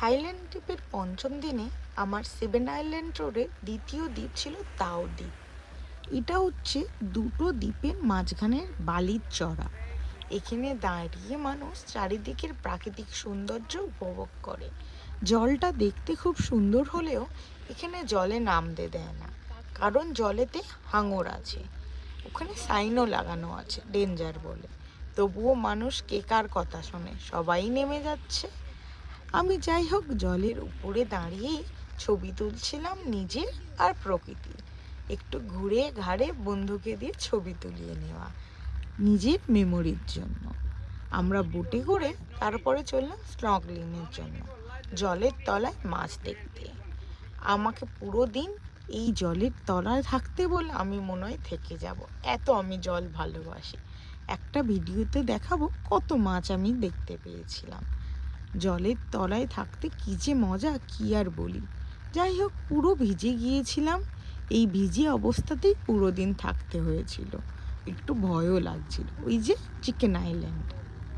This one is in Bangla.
থাইল্যান্ড ট্রিপের পঞ্চম দিনে আমার সেভেন আইল্যান্ড রোডে দ্বিতীয় দ্বীপ ছিল তাও দ্বীপ। এটা হচ্ছে দুটো দ্বীপের মাঝখানের বালির চড়া। এখানে দাঁড়িয়ে মানুষ চারিদিকের প্রাকৃতিক সৌন্দর্য উপভোগ করে। জলটা দেখতে খুব সুন্দর হলেও এখানে জলে নামতে দেয় না, কারণ জলেতে হাঙর আছে। ওখানে সাইনও লাগানো আছে ডেঞ্জার বলে, তবুও মানুষ কে কার কথা শোনে, সবাই নেমে যাচ্ছে। আমি যাই হোক জলের উপরে দাঁড়িয়েই ছবি তুলছিলাম নিজের আর প্রকৃতির। একটু ঘুরে ঘাড়ে বন্ধুকে দিয়ে ছবি তুলিয়ে নেওয়া নিজের মেমোরির জন্য। আমরা বোটে করে তারপরে চললাম স্নর্কেলিংয়ের জন্য, জলের তলায় মাছ দেখতে। আমাকে পুরো দিন এই জলের তলায় থাকতে বলে আমি মনে হয় থেকে যাব, এত আমি জল ভালোবাসি। একটা ভিডিওতে দেখাবো কত মাছ আমি দেখতে পেয়েছিলাম। জলের তলায় থাকতে কী যে মজা, কী আর বলি। যাই হোক, পুরো ভিজে গিয়েছিলাম। এই ভিজে অবস্থাতেই পুরো দিন থাকতে হয়েছিল, একটু ভয়ও লাগছিল। ওই যে চিকেন আইল্যান্ড।